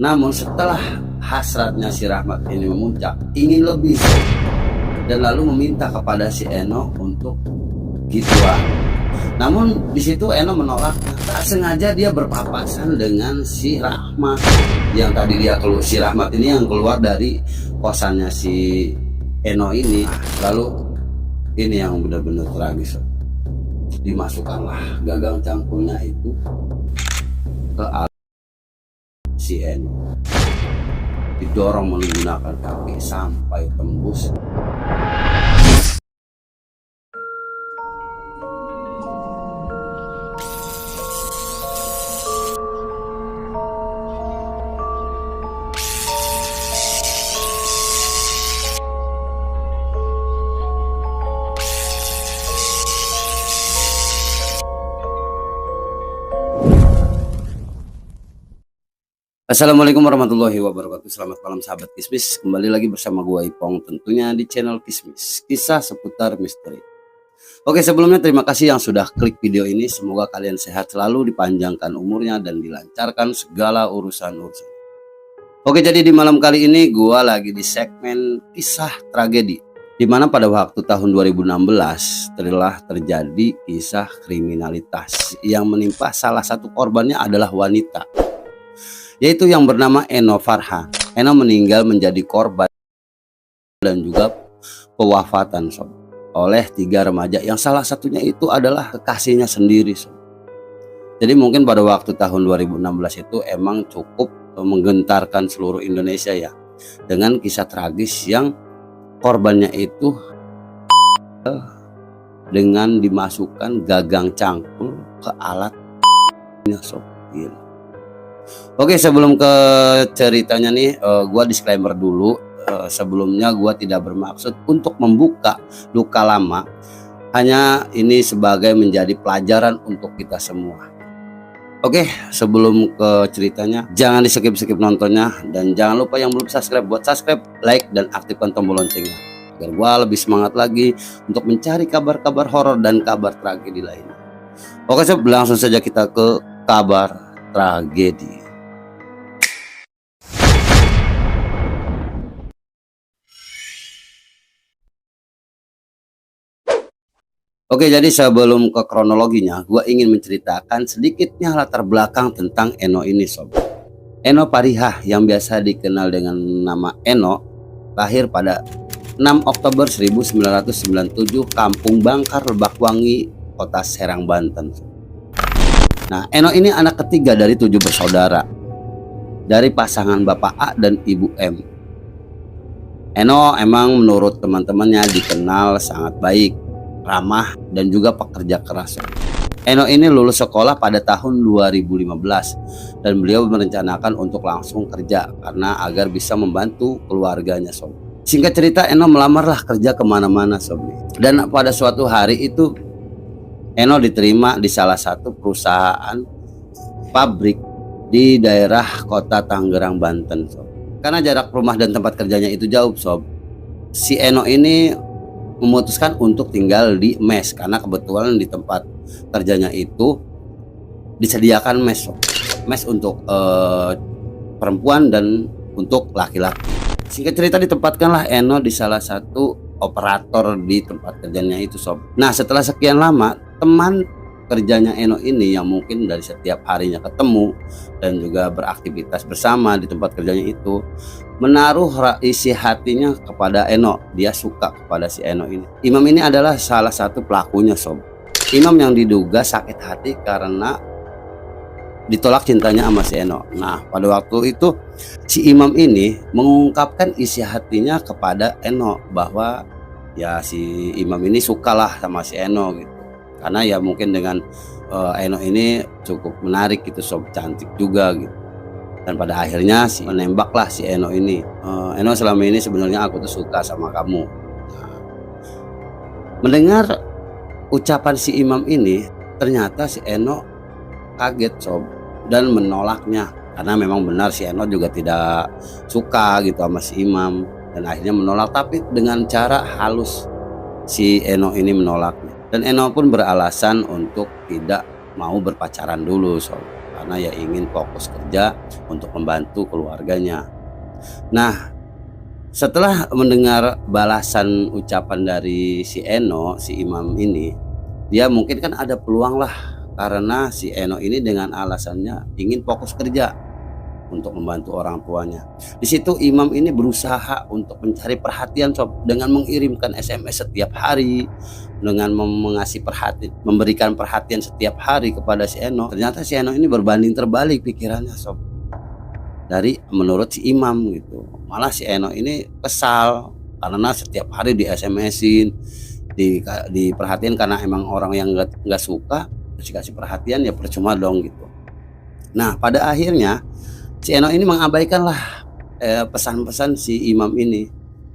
Namun setelah hasratnya si Rahmat ini memuncak, ingin lebih dan lalu meminta kepada si Eno untuk gituan. Namun di situ Eno menolak. Tak sengaja dia berpapasan dengan si Rahmat yang tadi si Rahmat ini yang keluar dari kosannya si Eno ini. Lalu ini yang benar-benar tragis. Dimasukkanlah gagang cangkulnya itu ke si Eno, didorong menggunakan kaki sampai tembus. Assalamualaikum warahmatullahi wabarakatuh. Selamat malam sahabat Kismis. Kembali lagi bersama gua Ipong, tentunya di channel Kismis, kisah seputar misteri. Oke, sebelumnya terima kasih yang sudah klik video ini. Semoga kalian sehat selalu, dipanjangkan umurnya dan dilancarkan segala urusan-urusan. Oke, jadi di malam kali ini gua lagi di segmen kisah tragedi, di mana pada waktu tahun 2016 telah terjadi kisah kriminalitas yang menimpa salah satu korbannya adalah wanita, yaitu yang bernama Eno Farha. Eno meninggal menjadi korban dan juga pewafatan oleh 3 remaja yang salah satunya itu adalah kekasihnya sendiri. Jadi mungkin pada waktu tahun 2016 itu emang cukup menggentarkan seluruh Indonesia ya, dengan kisah tragis yang korbannya itu dengan dimasukkan gagang cangkul ke alatnya sob. Gila. Oke, sebelum ke ceritanya nih, gua disclaimer dulu. Sebelumnya gua tidak bermaksud untuk membuka luka lama. Hanya ini sebagai menjadi pelajaran untuk kita semua. Oke, sebelum ke ceritanya, jangan di skip nontonnya. Dan jangan lupa yang belum subscribe, buat subscribe, like, dan aktifkan tombol loncengnya, agar gua lebih semangat lagi untuk mencari kabar-kabar horor dan kabar tragedi lainnya. Oke sob, langsung saja kita ke kabar tragedi. Oke, jadi sebelum ke kronologinya, gue ingin menceritakan sedikitnya latar belakang tentang Eno ini sob. Eno Parihah yang biasa dikenal dengan nama Eno, lahir pada 6 Oktober 1997, Kampung Bangkar, Lebakwangi, Kota Serang, Banten. Nah, Eno ini anak ketiga dari 7 bersaudara, dari pasangan Bapak A dan Ibu M. Eno emang menurut teman-temannya dikenal sangat baik, ramah, dan juga pekerja keras. Eno ini lulus sekolah pada tahun 2015 dan beliau merencanakan untuk langsung kerja karena agar bisa membantu keluarganya sob. Singkat cerita, Eno melamarlah kerja kemana-mana sob. Dan pada suatu hari itu Eno diterima di salah satu perusahaan pabrik di daerah kota Tangerang, Banten sob. Karena jarak rumah dan tempat kerjanya itu jauh sob, si Eno ini memutuskan untuk tinggal di mes karena kebetulan di tempat kerjanya itu disediakan mes sob. Mes untuk perempuan dan untuk laki-laki. Singkat cerita, ditempatkanlah Eno di salah satu operator di tempat kerjanya itu sob. Nah, setelah sekian lama, teman kerjanya Eno ini yang mungkin dari setiap harinya ketemu dan juga beraktivitas bersama di tempat kerjanya itu menaruh isi hatinya kepada Eno. Dia suka kepada si Eno ini. Imam ini adalah salah satu pelakunya sob. Imam yang diduga sakit hati karena ditolak cintanya sama si Eno. Nah, pada waktu itu si Imam ini mengungkapkan isi hatinya kepada Eno bahwa ya si Imam ini sukalah sama si Eno gitu. Karena ya mungkin dengan Eno ini cukup menarik gitu sob, cantik juga gitu. Dan pada akhirnya menembaklah si Eno ini. Eno, selama ini sebenarnya aku tuh suka sama kamu. Nah, mendengar ucapan si Imam ini, ternyata si Eno kaget sob dan menolaknya. Karena memang benar si Eno juga tidak suka gitu sama si Imam. Dan akhirnya menolak, tapi dengan cara halus si Eno ini menolaknya. Dan Eno pun beralasan untuk tidak mau berpacaran dulu sob. karena ya ingin fokus kerja untuk membantu keluarganya. Nah, setelah mendengar balasan ucapan dari si Eno, si imam ini, dia mungkin kan ada peluang lah, karena si Eno ini dengan alasannya ingin fokus kerja untuk membantu orang tuanya. Di situ imam ini berusaha untuk mencari perhatian sob, dengan mengirimkan SMS setiap hari, dengan memberikan perhatian setiap hari kepada si Eno. Ternyata si Eno ini berbanding terbalik pikirannya sob, dari menurut si imam gitu. Malah si Eno ini kesal karena setiap hari di SMS-in, diperhatiin, karena emang orang yang nggak suka dikasih perhatian ya percuma dong gitu. Nah, pada akhirnya si Eno ini mengabaikan lah pesan-pesan si imam ini,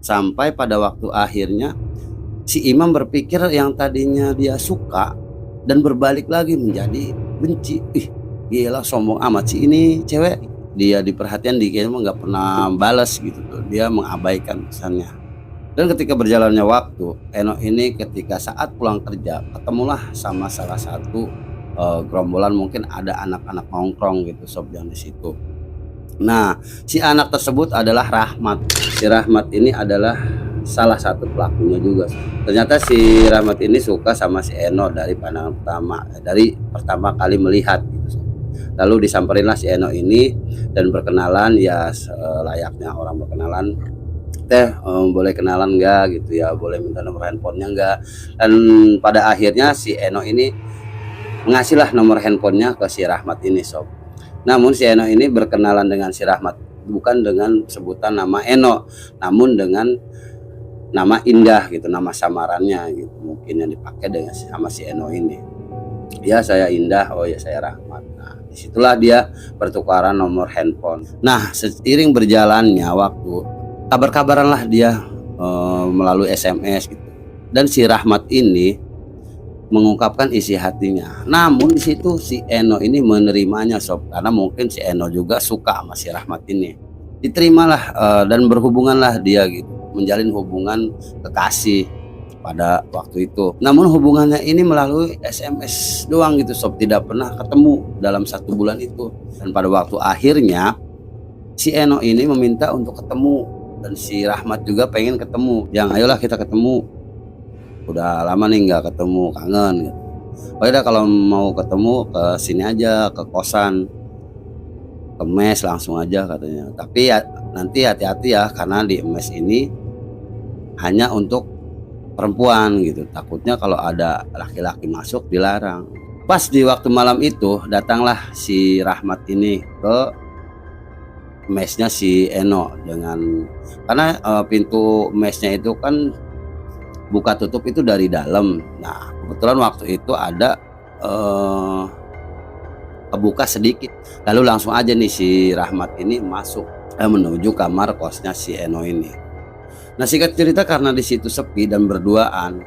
sampai pada waktu akhirnya si imam berpikir yang tadinya dia suka dan berbalik lagi menjadi benci. Ih, gila sombong amat sih ini cewek. Dia diperhatian dikit emang nggak pernah balas gitu tuh, dia mengabaikan pesannya. Dan ketika berjalannya waktu, Eno ini ketika saat pulang kerja ketemulah sama salah satu gerombolan, mungkin ada anak-anak nongkrong gitu sob yang di situ. Nah, si anak tersebut adalah Rahmat. Si Rahmat ini adalah salah satu pelakunya juga. Ternyata si Rahmat ini suka sama si Eno dari pandangan pertama, dari pertama kali melihat gitu. Lalu disamperinlah si Eno ini dan berkenalan ya layaknya orang berkenalan. Boleh kenalan enggak gitu ya, boleh minta nomor handphonenya enggak. Dan pada akhirnya si Eno ini mengasihlah nomor handphonenya ke si Rahmat ini sob. Namun si Eno ini berkenalan dengan si Rahmat bukan dengan sebutan nama Eno, namun dengan nama Indah gitu, nama samarannya gitu mungkin yang dipakai dengan sama si Eno ini. Ya saya Indah, oh ya saya Rahmat. Nah, disitulah dia pertukaran nomor handphone. Nah, seiring berjalannya waktu, kabar-kabaran lah dia melalui SMS gitu. Dan si Rahmat ini mengungkapkan isi hatinya. Namun di situ si Eno ini menerimanya sob, karena mungkin si Eno juga suka sama si Rahmat ini. Diterimalah dan berhubunganlah dia gitu, menjalin hubungan kekasih pada waktu itu. Namun hubungannya ini melalui SMS doang gitu sob, tidak pernah ketemu dalam 1 bulan itu. Dan pada waktu akhirnya si Eno ini meminta untuk ketemu, dan si Rahmat juga pengen ketemu. Yang ayolah kita ketemu, udah lama nih nggak ketemu, kangen gitu. Oh ya kalau mau ketemu ke sini aja, ke kosan, ke mes langsung aja katanya. Tapi ya, nanti hati-hati ya, karena di mes ini hanya untuk perempuan gitu, takutnya kalau ada laki-laki masuk dilarang. Pas di waktu malam itu datanglah si Rahmat ini ke mesnya si Eno, dengan karena pintu mesnya itu kan buka tutup itu dari dalam. Nah, kebetulan waktu itu ada kebuka sedikit, lalu langsung aja nih si Rahmat ini masuk menuju kamar kosnya si Eno ini. Nah, singkat cerita karena di situ sepi dan berduaan,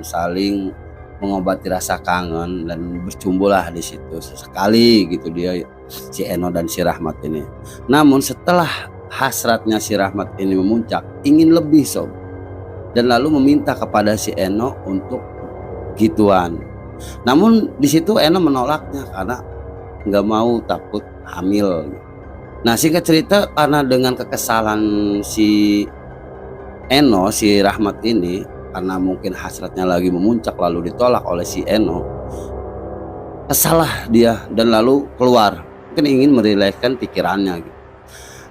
saling mengobati rasa kangen dan bercumbulah di situ sesekali gitu dia, si Eno dan si Rahmat ini. Namun setelah hasratnya si Rahmat ini memuncak, ingin lebih sob, dan lalu meminta kepada si Eno untuk gituan. Namun di situ Eno menolaknya karena nggak mau, takut hamil. Nah, singkat cerita karena dengan kekesalan si Eno, si Rahmat ini, karena mungkin hasratnya lagi memuncak lalu ditolak oleh si Eno, kesalah dia dan lalu keluar, mungkin ingin merilekskan pikirannya gitu.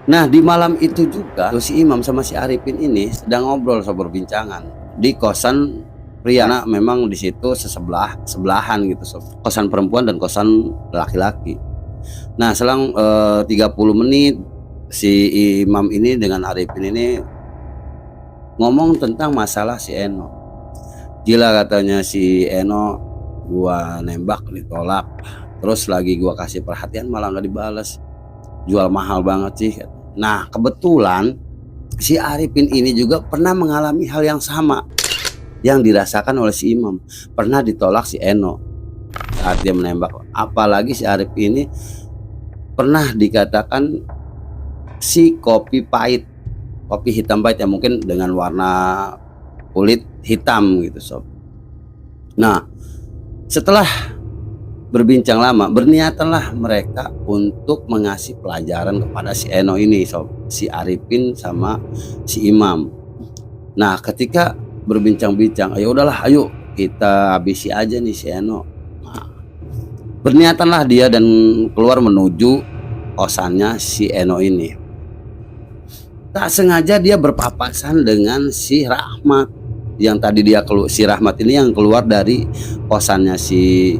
Nah, di malam itu juga si imam sama si Arifin ini sedang ngobrol atau berbincangan di kosan pria. Nah, memang di situ sebelahan gitu, kosan perempuan dan kosan laki-laki. Nah, selang 30 menit si imam ini dengan Arifin ini ngomong tentang masalah si Eno. Gila katanya si Eno, gua nembak ditolak, terus lagi gua kasih perhatian malah nggak dibalas, jual mahal banget sih. Nah, kebetulan si Arifin ini juga pernah mengalami hal yang sama yang dirasakan oleh si imam. Pernah ditolak si Eno saat dia menembak. Apalagi si Arif ini pernah dikatakan si kopi pahit, kopi hitam pahit ya, mungkin dengan warna kulit hitam gitu sob. Nah, setelah berbincang lama, berniatanlah mereka untuk mengasih pelajaran kepada si Eno ini, sob, si Arifin sama si Imam. Nah, ketika berbincang-bincang, ya udahlah, ayo kita habisi aja nih si Eno. Nah, berniatanlah dia dan keluar menuju kosannya si Eno ini. Tak sengaja dia berpapasan dengan si Rahmat yang tadi si Rahmat ini yang keluar dari kosannya si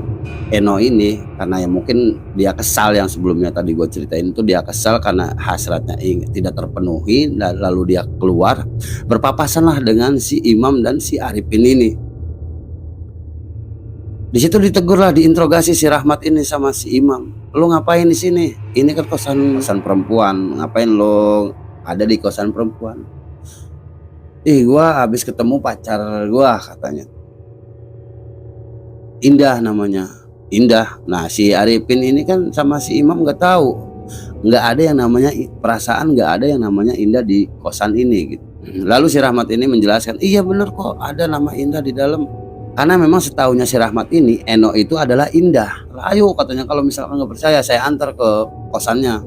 Eno ini, karena ya mungkin dia kesal, yang sebelumnya tadi gue ceritain itu dia kesal karena hasratnya tidak terpenuhi, dan lalu dia keluar berpapasanlah dengan si Imam dan si Arifin ini. Di situ ditegurlah, diinterogasi si Rahmat ini sama si Imam. Lo ngapain di sini? Ini kan kosan perempuan. Ngapain lo ada di kosan perempuan? Gua habis ketemu pacar gua, katanya. Indah namanya. Indah. Nah, si Arifin ini kan sama si Imam nggak tahu, nggak ada yang namanya perasaan, nggak ada yang namanya Indah di kosan ini gitu. Lalu si Rahmat ini menjelaskan, iya bener kok ada nama Indah di dalam, karena memang setahunya si Rahmat ini Eno itu adalah Indah. Ayo, katanya, kalau misalkan nggak percaya saya antar ke kosannya,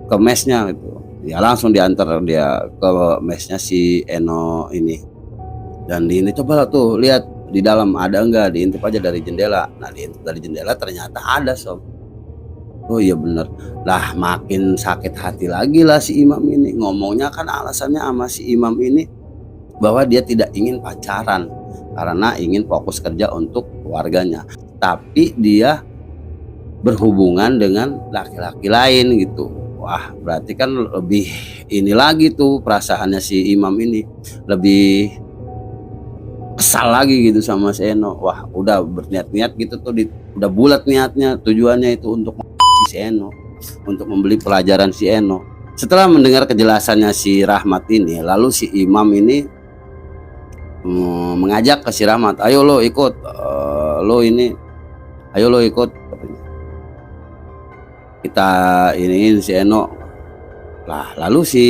ke mesnya gitu. Ya langsung diantar dia ke mesnya si Eno ini, dan ini coba tuh lihat di dalam ada enggak, diintip aja dari jendela. Nah, diintip dari jendela ternyata ada, sob. Oh iya bener lah, makin sakit hati lagi lah si Imam ini. Ngomongnya kan alasannya sama si Imam ini bahwa dia tidak ingin pacaran karena ingin fokus kerja untuk keluarganya, tapi dia berhubungan dengan laki-laki lain gitu. Wah, berarti kan lebih ini lagi tuh perasaannya si Imam ini, lebih kesal lagi gitu sama si Eno. Wah, udah berniat-niat gitu tuh, udah bulat niatnya, tujuannya itu untuk si Eno, untuk membeli pelajaran si Eno. Setelah mendengar kejelasannya si Rahmat ini, lalu si Imam ini mengajak ke si Rahmat, ayo lo ikut, ayo lo ikut, kita iniin si Eno. Lah, lalu si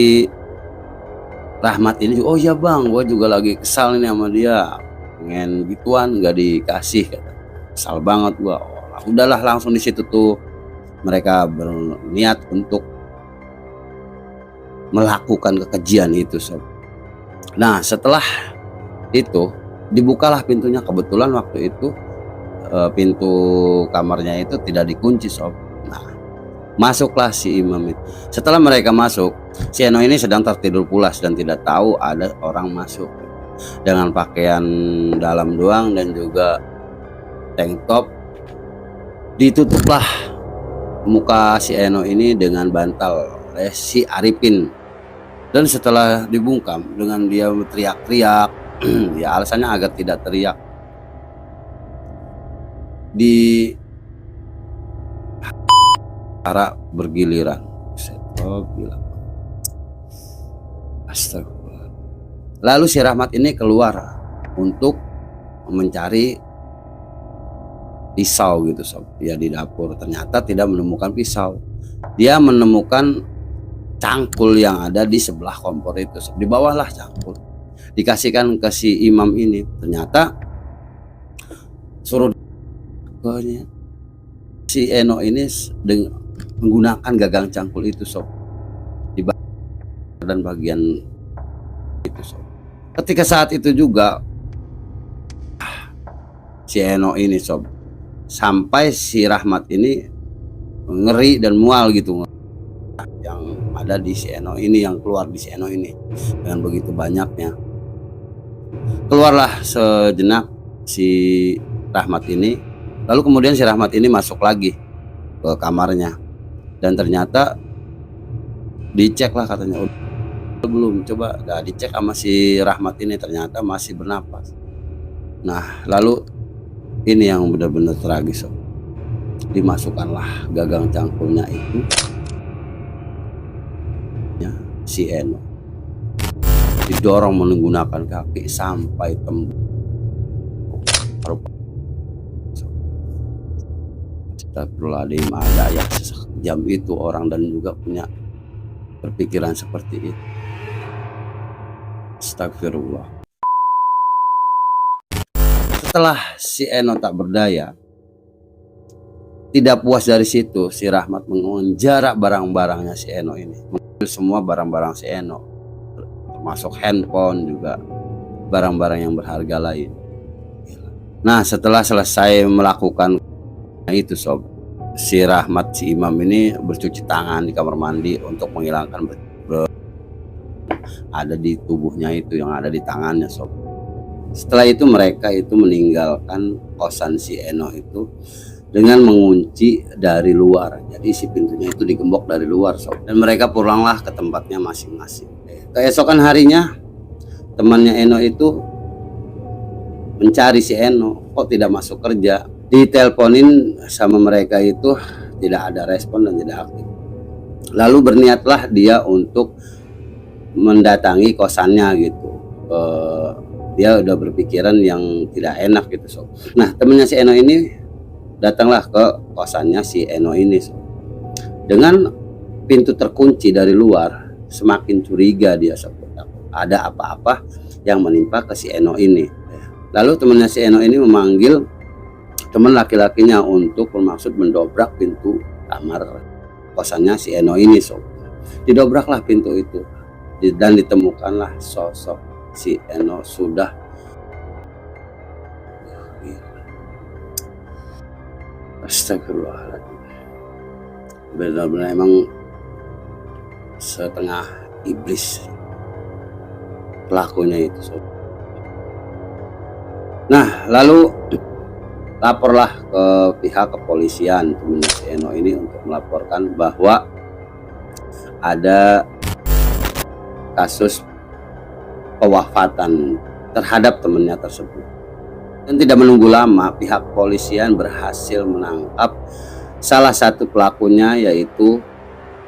Rahmat ini, oh iya bang, gue juga lagi kesal nih sama dia, pengen gituan nggak dikasih, kata. Kesal banget gue. Oh, udahlah, langsung di situ tuh mereka berniat untuk melakukan kekejian itu, sob. Nah, setelah itu dibukalah pintunya. Kebetulan waktu itu pintu kamarnya itu tidak dikunci, sob. Nah, masuklah si Imam itu. Setelah mereka masuk, si Eno ini sedang tertidur pulas dan tidak tahu ada orang masuk, dengan pakaian dalam doang dan juga tank top. Ditutuplah muka si Eno ini dengan bantal oleh si Arifin, dan setelah dibungkam dengan dia teriak-teriak, ya alasannya agar tidak teriak, di cara bergiliran. Oh, gila. Astagfirullah. Lalu si Rahmat ini keluar untuk mencari pisau gitu, sob. Ya, di dapur ternyata tidak menemukan pisau. Dia menemukan cangkul yang ada di sebelah kompor itu, sob. Di bawah lah cangkul. Dikasihkan ke si Imam ini. Ternyata suruh si Eno ini menggunakan gagang cangkul itu, sob, di dan bagian itu, sob. Ketika saat itu juga si Eno ini, sob, sampai si Rahmat ini ngeri dan mual gitu, yang ada di si Eno ini, yang keluar di si Eno ini dengan begitu banyaknya. Keluarlah sejenak si Rahmat ini, lalu kemudian si Rahmat ini masuk lagi ke kamarnya, dan ternyata dicek lah, katanya belum, coba dah dicek sama si Rahmat ini, ternyata masih bernapas. Nah, lalu ini yang benar-benar tragis, sob. Dimasukkanlah gagang cangkulnya itu ya, si Eno didorong menggunakan kaki sampai tembus. Astagfirullahaladzim, ada yang sejam itu orang dan juga punya berpikiran seperti itu. Astagfirullah. Setelah si Eno tak berdaya, Tidak puas dari situ, si Rahmat mengenjara barang-barangnya si Eno ini, mengambil semua barang-barang si Eno, termasuk handphone juga barang-barang yang berharga lain. Nah, setelah selesai melakukan itu sob, si Rahmat, si imam ini bercuci tangan di kamar mandi untuk menghilangkan ada di tubuhnya itu, yang ada di tangannya sob. Setelah itu mereka itu meninggalkan kosan si Eno itu dengan mengunci dari luar. Jadi si pintunya itu digembok dari luar sob. Dan mereka pulanglah ke tempatnya masing-masing. Keesokan harinya temannya Eno itu mencari si Eno, kok tidak masuk kerja. Diteleponin sama mereka itu tidak ada respon dan tidak aktif. Lalu berniatlah dia untuk mendatangi kosannya gitu. Dia udah berpikiran yang tidak enak gitu sob. Nah, temennya si Eno ini datanglah ke kosannya si Eno ini sob. Dengan pintu terkunci dari luar, semakin curiga dia sob. Ada apa-apa yang menimpa ke si Eno ini. Lalu temannya si Eno ini memanggil teman laki-lakinya untuk bermaksud mendobrak pintu kamar kosannya si Eno ini sob. Didobraklah pintu itu dan ditemukanlah sosok si Eno sudah astagfirullahaladzim, benar-benar emang setengah iblis pelakunya itu sob. Nah, lalu laporlah ke pihak kepolisian temannya si Eno ini untuk melaporkan bahwa ada kasus pewafatan terhadap temannya tersebut. Dan tidak menunggu lama, pihak kepolisian berhasil menangkap salah satu pelakunya, yaitu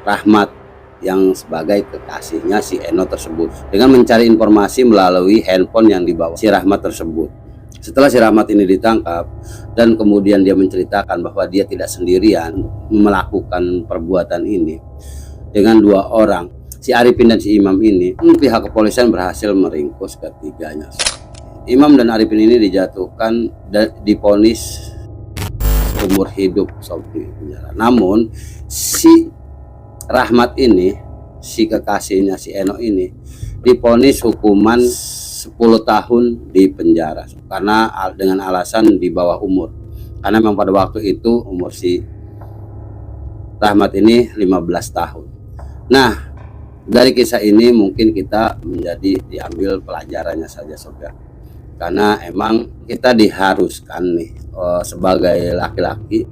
Rahmat, yang sebagai kekasihnya si Eno tersebut, dengan mencari informasi melalui handphone yang dibawa si Rahmat tersebut. Setelah si Rahmat ini ditangkap dan kemudian dia menceritakan bahwa dia tidak sendirian melakukan perbuatan ini dengan dua orang, si Arifin dan si Imam ini, pihak kepolisian berhasil meringkus ketiganya. Imam dan Arifin ini dijatuhkan dan divonis umur hidup sob di penjara. Namun si Rahmat ini, si kekasihnya si Eno ini, divonis hukuman 10 tahun di penjara karena dengan alasan di bawah umur. Karena memang pada waktu itu umur si Rahmat ini 15 tahun. Nah, dari kisah ini mungkin kita menjadi diambil pelajarannya saja sob ya. Karena emang kita diharuskan nih sebagai laki-laki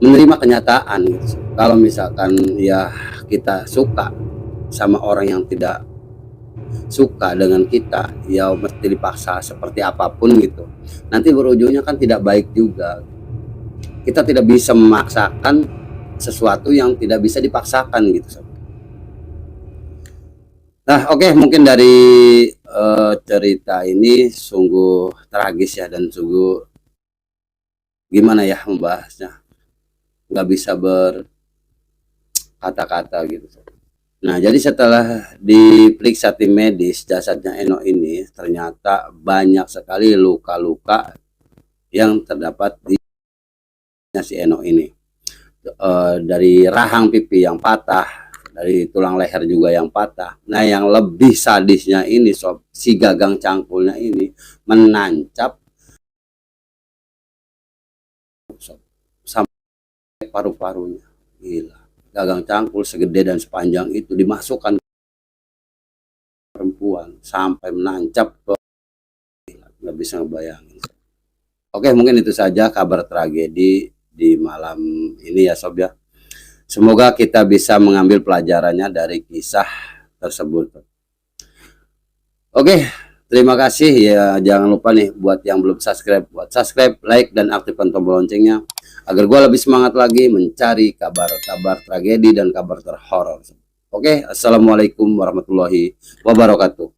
menerima kenyataan gitu. Kalau misalkan ya kita suka sama orang yang tidak suka dengan kita, ya mesti dipaksa seperti apapun gitu, nanti berujungnya kan tidak baik juga. Kita tidak bisa memaksakan sesuatu yang tidak bisa dipaksakan gitu. Nah, oke, mungkin dari cerita ini sungguh tragis ya, dan sungguh gimana ya membahasnya, nggak bisa berkata-kata gitu. Nah, jadi setelah diperiksa tim medis jasadnya Eno ini, ternyata banyak sekali luka-luka yang terdapat di si Eno ini. Dari rahang pipi yang patah, dari tulang leher juga yang patah. Nah, yang lebih sadisnya ini sob, si gagang cangkulnya ini menancap sob, sampai paru-parunya. Gila, gagang cangkul segede dan sepanjang itu dimasukkan perempuan sampai menancap ke, nggak bisa ngebayangin. Oke, mungkin itu saja kabar tragedi di malam ini ya sob ya. Semoga kita bisa mengambil pelajarannya dari kisah tersebut. Oke, terima kasih ya. Jangan lupa nih buat yang belum subscribe, buat subscribe, like, dan aktifkan tombol loncengnya agar gue lebih semangat lagi mencari kabar-kabar tragedi dan kabar terhoror. Oke, assalamualaikum warahmatullahi wabarakatuh.